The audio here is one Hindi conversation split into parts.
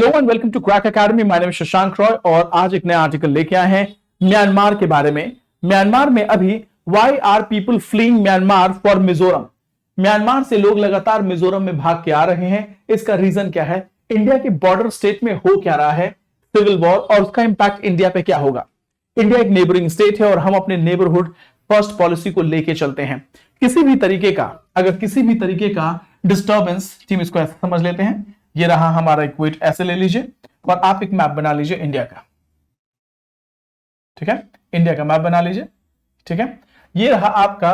Hello and welcome to Crack Academy. My name Shashank Roy और आज एक नया आर्टिकल लेके आए हैं म्यांमार के बारे में। म्यांमार में अभी why are people fleeing Myanmar for Mizoram. Myanmar से लोग लगातार मिजोरम में भाग के आ रहे हैं। इसका रीजन क्या है? इंडिया के बॉर्डर स्टेट में हो क्या रहा है, सिविल वॉर, और उसका इंपैक्ट इंडिया पे क्या होगा। इंडिया एक नेबरिंग स्टेट है और हम अपने नेबरहुड फर्स्ट पॉलिसी को लेके चलते हैं। किसी भी तरीके का डिस्टर्बेंस, टीम इसको ऐसा समझ लेते हैं, ये रहा हमारा इक्वेट, ऐसे ले लीजिए और आप एक मैप बना लीजिए इंडिया का। ठीक है, इंडिया का मैप बना लीजिए। ठीक है, ये रहा आपका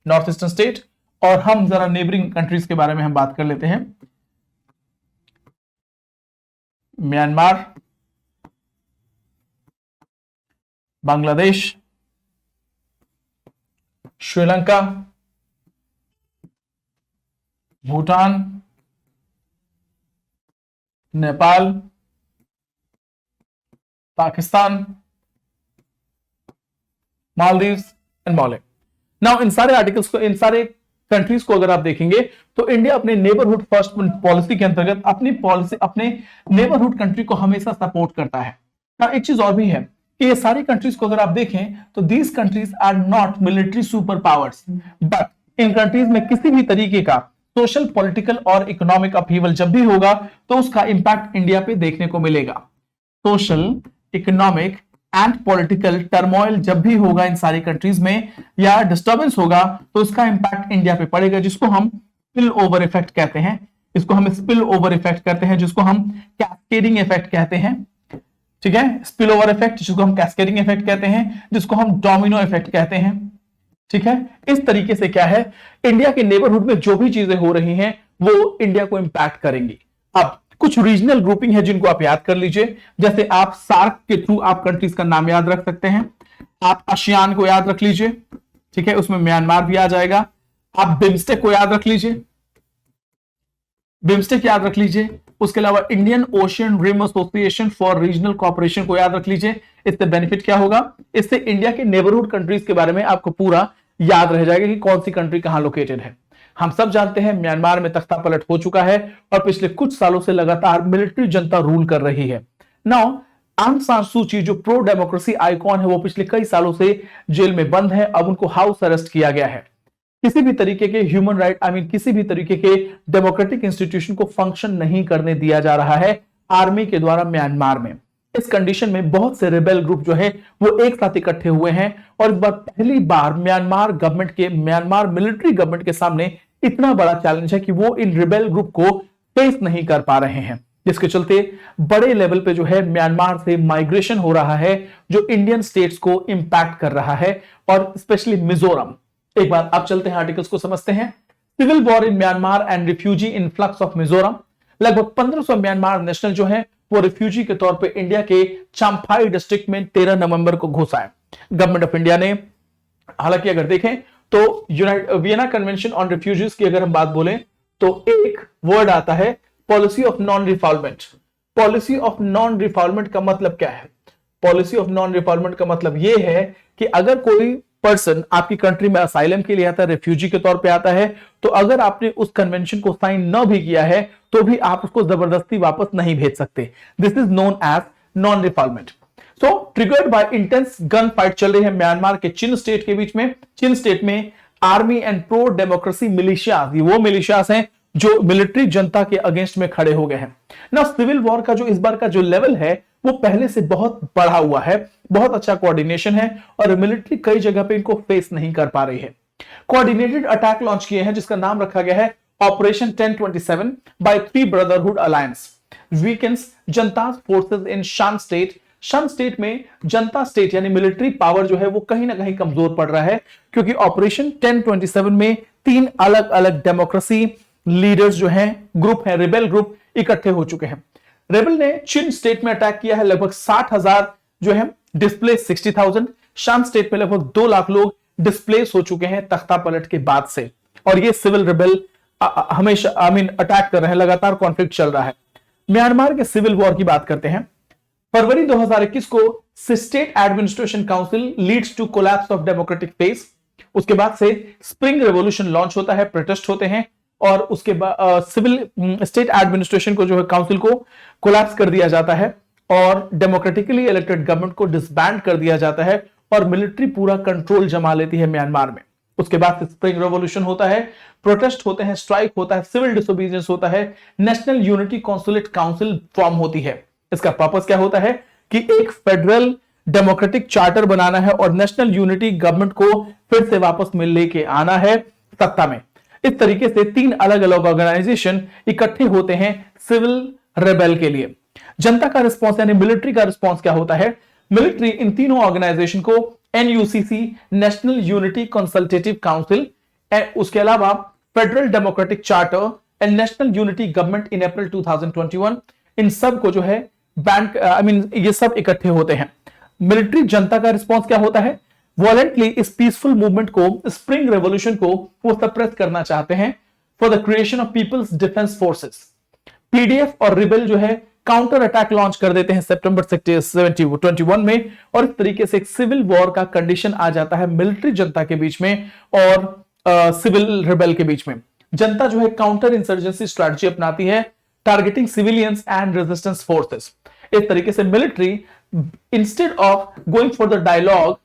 नॉर्थ ईस्टर्न स्टेट और हम जरा नेबरिंग कंट्रीज के बारे में हम बात कर लेते हैं। Myanmar, Bangladesh, Sri Lanka, Bhutan, Nepal, Pakistan, Maldives and Male. Now इन सारे आर्टिकल्स को, इन सारे कंट्रीज को अगर आप देखेंगे तो इंडिया अपने नेबरहुड फर्स्ट पॉलिसी के अंतर्गत अपने नेबरहुड कंट्री को हमेशा सपोर्ट करता है। नाउ एक चीज और भी है कि ये सारी कंट्रीज को अगर आप देखें तो these countries are not military super powers, but इन कंट्रीज में किसी भी तरीके का सोशल, पॉलिटिकल और इकोनॉमिक अपहीवल जब भी होगा तो उसका इंपैक्ट इंडिया पे देखने को मिलेगा। Social, economic and political turmoil जब भी होगा इन सारी कंट्रीज में या डिस्टर्बेंस होगा तो उसका इंपैक्ट इंडिया पे पड़ेगा, जिसको हम स्पिल ओवर इफेक्ट कहते हैं। जिसको हम कैस्केडिंग इफेक्ट कहते हैं। ठीक है, स्पिल ओवर इफेक्ट जिसको हम कैस्केडिंग इफेक्ट कहते हैं, जिसको हम डोमिनो इफेक्ट कहते हैं। ठीक है, इस तरीके से क्या है, इंडिया के नेबरहुड में जो भी चीजें हो रही हैं वो इंडिया को इंपैक्ट करेंगी। अब कुछ रीजनल ग्रुपिंग है जिनको आप याद कर लीजिए, जैसे आप सार्क के थ्रू आप कंट्रीज का नाम याद रख सकते हैं। आप आसियान को याद रख लीजिए, ठीक है, उसमें म्यांमार भी आ जाएगा। आप बिम्स्टेक को याद रख लीजिए, बिम्स्टेक याद रख लीजिए। उसके अलावा Indian Ocean Rim Association for Regional Cooperation को याद रख लीजिए। इससे बेनिफिट क्या होगा, इससे इंडिया के नेबरहुड कंट्रीज के बारे में आपको पूरा याद रह जाएगा कि कौन सी कंट्री कहां लोकेटेड है। हम सब जानते हैं म्यांमार में तख्ता पलट हो चुका है और पिछले कुछ सालों से लगातार मिलिट्री जनता रूल कर रही है। नाउ आंग सान सू ची जो प्रो डेमोक्रेसी आइकॉन है वो पिछले कई सालों से जेल में बंद है। अब उनको हाउस अरेस्ट किया गया है। किसी भी तरीके के ह्यूमन राइट, किसी भी तरीके के डेमोक्रेटिक इंस्टीट्यूशन को फंक्शन नहीं करने दिया जा रहा है आर्मी के द्वारा म्यांमार में। इस कंडीशन में बहुत से रिबेल ग्रुप जो है वो एक साथ इकट्ठे हुए हैं और इस बार पहली बार म्यांमार मिलिट्री गवर्नमेंट के सामने इतना बड़ा चैलेंज है कि वो इन रिबेल ग्रुप को फेस नहीं कर पा रहे हैं, जिसके चलते बड़े लेवल पे जो है म्यांमार से माइग्रेशन हो रहा है जो इंडियन स्टेट्स को इंपैक्ट कर रहा है और स्पेशली मिजोरम। एक बार अब चलते हैं आर्टिकल्स को समझते हैं। Civil war in Myanmar and refugee influx of Mizoram. लगभग 1500 म्यांमार नेशनल जो है वो रिफ्यूजी के तौर पे इंडिया के चांफाई डिस्ट्रिक्ट में 13 नवंबर को घुसा है। गवर्नमेंट ऑफ इंडिया ने, हालांकि अगर देखें तो वियना कन्वेंशन ऑन रिफ्यूजीज की अगर हम बात बोलें तो एक वर्ड आता है policy of non refoulement. Policy of non refoulement का मतलब क्या है? पॉलिसी ऑफ नॉन रिफॉल्वमेंट का मतलब यह है कि अगर कोई पर्सन आपकी कंट्री में असाइलम के लिए आता है, रेफ्यूजी के तौर पे आता है, तो अगर आपने उस कन्वेंशन को साइन न भी किया है तो भी आप उसको जबरदस्ती वापस नहीं भेज सकते। This is known as non refoulement. So triggered by intense gun fight चल रही है म्यांमार के चिन स्टेट के बीच में। चिन स्टेट में army and pro democracy militias, ये वो मिलिशियाज हैं जो मिलिट्री जनता के अगेंस्ट में खड़े हो गए हैं ना। सिविल वॉर का जो इस बार का जो लेवल है वो पहले से बहुत बढ़ा हुआ है, बहुत अच्छा कोऑर्डिनेशन है और मिलिट्री कई जगह पे इनको फेस नहीं कर पा रही है। कोऑर्डिनेटेड अटैक लॉन्च किए हैं जिसका नाम रखा गया है operation 1027 by three brotherhood alliance weekends Janata forces in शान स्टेट। शान स्टेट में जनता स्टेट यानी मिलिट्री पावर जो है वो कहीं ना कहीं कमजोर पड़ रहा है क्योंकि ऑपरेशन 1027 में 3 अलग अलग डेमोक्रेसी लीडर्स जो हैं, ग्रुप है, रिबेल ग्रुप इकट्ठे हो चुके हैं। रेबल ने चिन स्टेट में अटैक किया है, लगभग 60,000 जो है डिस्प्लेस 60,000। शान स्टेट में लगभग 2 लाख लोग डिस्प्लेस हो चुके हैं तख्ता पलट के बाद से और ये सिविल रिबेल हमेशा अटैक कर रहे हैं, लगातार कॉन्फ्लिक्ट चल रहा है। म्यांमार के सिविल वॉर की बात करते हैं। फरवरी 2021 को State Administration Council leads to collapse of democratic phase. उसके बाद से स्प्रिंग रेवोल्यूशन लॉन्च होता है, प्रोटेस्ट होते हैं और उसके बाद सिविल स्टेट एडमिनिस्ट्रेशन को जो है काउंसिल को कोलैप्स कर दिया जाता है और डेमोक्रेटिकली इलेक्टेड गवर्नमेंट को डिसबैंड कर दिया जाता है और मिलिट्री पूरा कंट्रोल जमा लेती है म्यांमार में। उसके बाद स्प्रिंग रेवोल्यूशन होता है, प्रोटेस्ट होते हैं, स्ट्राइक होता है, सिविल डिसोबीडियंस होता है, national unity consulate council form होती है। इसका पर्पस क्या होता है कि एक फेडरल डेमोक्रेटिक चार्टर बनाना है और नेशनल यूनिटी गवर्नमेंट को फिर से वापस मिल लेके आना है सत्ता में। इस तरीके से 3 अलग अलग ऑर्गेनाइजेशन इकट्ठे होते हैं सिविल रेबेल के लिए। जनता का रिस्पॉन्स यानी मिलिट्री का रिस्पॉन्स क्या होता है? मिलिट्री इन तीनों ऑर्गेनाइजेशन को NUCC, national unity consultative council, उसके अलावा federal democratic charter and national unity government in April 2021, इन सब को जो है बैंक ये सब इकट्ठे होते हैं। मिलिट्री जनता का रिस्पॉन्स क्या होता है? वॉलेंटली इस पीसफुल मूवमेंट को, स्प्रिंग रेवोल्यूशन को वो सप्रेस करना चाहते हैं for the creation of People's Defence Forces. PDF और रिबेल जो है काउंटर अटैक लॉन्च कर देते हैं सितंबर 21 में और इस तरीके से एक सिविल वॉर का कंडीशन आ जाता है मिलिट्री जनता के बीच में और सिविल रिबेल के बीच में। जनता जो है काउंटर इंसर्जेंसी स्ट्रेटजी अपनाती है, targeting civilians and resistance forces. इस तरीके से military instead of going for the dialogue,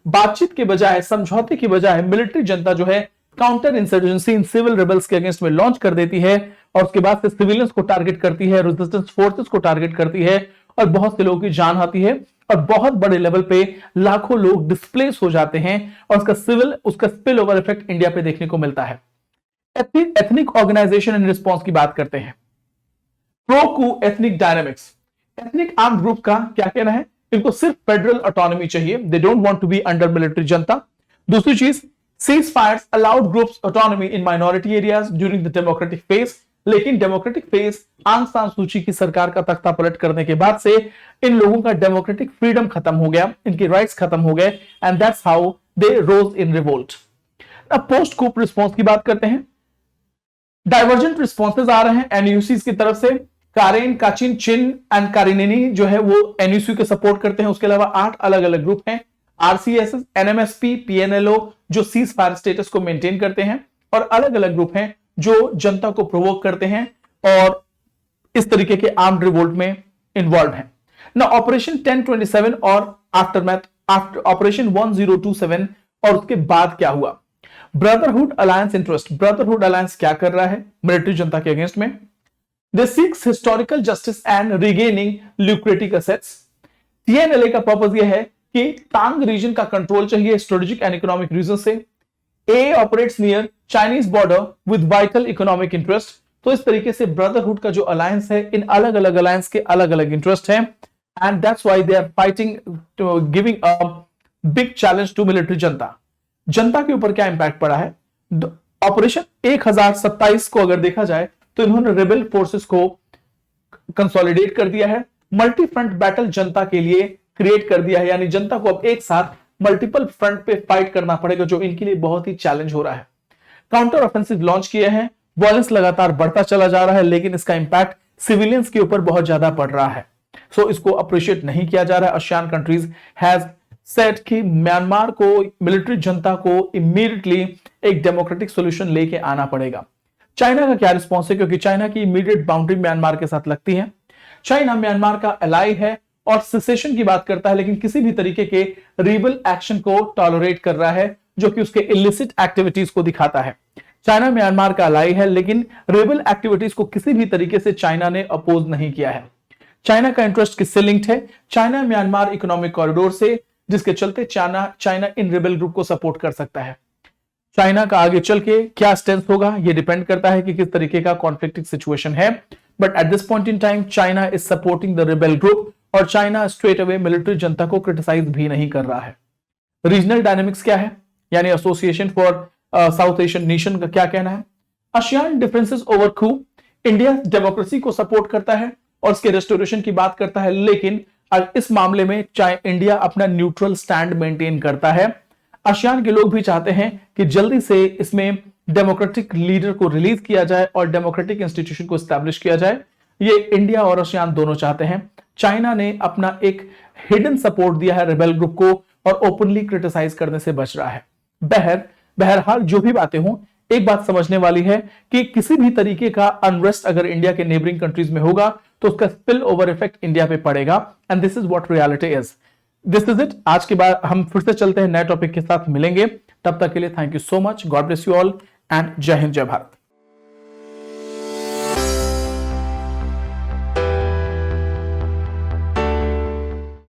बातचीत के बजाय, समझौते की बजाय मिलिट्री जनता जो है counter insurgency in civil rebels के अगेंस्ट में लॉन्च कर देती है और उसके बाद से सिविलियंस को टारगेट करती है, रेजिस्टेंस फोर्सेस को टारगेट करती है और बहुत से लोगों की जान आती है और बहुत बड़े लेवल पे लाखों लोग डिस्प्लेस हो जाते हैं और उसका स्पिल ओवर इफेक्ट इंडिया पे देखने को मिलता है। एथनिक ऑर्गेनाइजेशन एंड रिस्पॉन्स की बात करते हैं। Pro coup ethnic dynamics, ethnic arm group का क्या कहना है? इनको सिर्फ फेडरल ऑटोनॉमी चाहिए, they don't want to be under military junta. दूसरी चीज, ceasefires allowed groups autonomy in minority areas during the democratic phase, लेकिन डेमोक्रेटिक फेज आंग सान सूची की सरकार का तख्ता पलट करने के बाद से इन लोगों का डेमोक्रेटिक फ्रीडम खत्म हो गया, इनके राइट्स खत्म हो गए and that's how they rose in revolt. अब पोस्ट कूप रिस्पॉन्स की बात करते हैं। डाइवर्जेंट रिस्पॉन्सेज आ रहे हैं एनयूसी की तरफ से। कारेन, काचिन, चिन एंड कारिनेनी जो है वो एनयूसी को सपोर्ट करते हैं। उसके अलावा 8 अलग अलग ग्रुप हैं, आरसीएस, एनएमएसपी, पीएनएलओ जो सीज फायर स्टेटस को मेंटेन करते हैं और अलग अलग ग्रुप हैं जो जनता को प्रोवोक करते हैं और इस तरीके के आर्म्ड रिवोल्ट में इन्वॉल्व हैं। ना ऑपरेशन 1027 और आफ्टर ऑपरेशन 1027 और उसके बाद क्या हुआ? Brotherhood alliance interest, brotherhood alliance क्या कर रहा है मिलिट्री जनता के अगेंस्ट में? They seeks historical justice and regaining lucrative assets. TNLA का पर्पस यह है कि तांग रीजन का कंट्रोल चाहिए स्ट्रेटेजिक एंड इकोनॉमिक रीजन से। A operates near Chinese border with vital economic interest. तो इस तरीके से ब्रदरहुड का जो अलायंस है, इन अलग अलग अलायंस के अलग अलग इंटरेस्ट हैं and that's why they are fighting, giving a big challenge to military junta. Junta के ऊपर क्या इंपैक्ट पड़ा है? ऑपरेशन 1027 को अगर देखा जाए तो इन्होंने रेबेल फोर्सेस को कंसोलिडेट कर दिया है, मल्टी फ्रंट बैटल जनता के लिए क्रिएट कर दिया है, यानी जनता को अब एक साथ मल्टीपल फ्रंट पे फाइट करना पड़ेगा जो इनके लिए बहुत ही चैलेंज हो रहा है। काउंटर ऑफेंसिव लॉन्च किए हैं, वायलेंस लगातार बढ़ता चला जा रहा है लेकिन इसका इंपैक्ट सिविलियंस के ऊपर बहुत ज्यादा पड़ रहा है। सो इसको अप्रिशिएट नहीं किया जा रहा है। आसियान कंट्रीज हैज सेड कि म्यांमार को, मिलिट्री जनता को इमीडिएटली एक डेमोक्रेटिक सॉल्यूशन लेके आना पड़ेगा। चाइना का क्या रिस्पॉन्स है? क्योंकि चाइना की इमीडिएट बाउंड्री म्यांमार के साथ लगती है। चाइना म्यांमार का एलाई है और सिसेशन की बात करता है लेकिन किसी भी तरीके के रिबेल एक्शन को टॉलरेट कर रहा है जो कि उसके इलिसिट एक्टिविटीज को दिखाता है। चाइना म्यांमार का एलाई है लेकिन रिबेल एक्टिविटीज को किसी भी तरीके से चाइना ने अपोज नहीं किया है। चाइना का इंटरेस्ट किससे लिंक्ड है? चाइना म्यांमार इकोनॉमिक कॉरिडोर से, जिसके चलते चाइना इन रिबेल ग्रुप को सपोर्ट कर सकता है। चाइना का आगे चल के क्या स्टेंस होगा ये डिपेंड करता है कि किस तरीके का कॉन्फ्लिक्टिंग सिचुएशन है, but at this point in time China is supporting the rebel group और चाइना स्ट्रेट अवे मिलिट्री जनता को क्रिटिसाइज भी नहीं कर रहा है। रीजनल डायनेमिक्स क्या है, यानी association for south Asian nation का क्या कहना है? आसियान डिफरेंसेस ओवर कू, इंडिया डेमोक्रेसी को सपोर्ट करता है और इसके रेस्टोरेशन की बात करता है, लेकिन इस मामले में इंडिया अपना न्यूट्रल स्टैंड मेंटेन करता है। आसियान के लोग भी चाहते हैं कि जल्दी से इसमें डेमोक्रेटिक लीडर को रिलीज किया जाए और डेमोक्रेटिक इंस्टीट्यूशन को एस्टैब्लिश किया जाए। ये इंडिया और आसियान दोनों चाहते हैं। चाइना ने अपना एक हिडन सपोर्ट दिया है रिबेल ग्रुप को और ओपनली क्रिटिसाइज करने से बच रहा है। बहरहाल जो भी बातें हों, एक बात समझने वाली है कि किसी भी तरीके का अनरेस्ट अगर इंडिया के नेबरिंग कंट्रीज में होगा तो उसका स्पिल ओवर इफेक्ट इंडिया पे पड़ेगा, and this is what reality is. This is it. आज के बाद हम फिर से चलते हैं, नए टॉपिक के साथ मिलेंगे। तब तक के लिए thank you so much, God bless you all and जय हिंद जय भारत।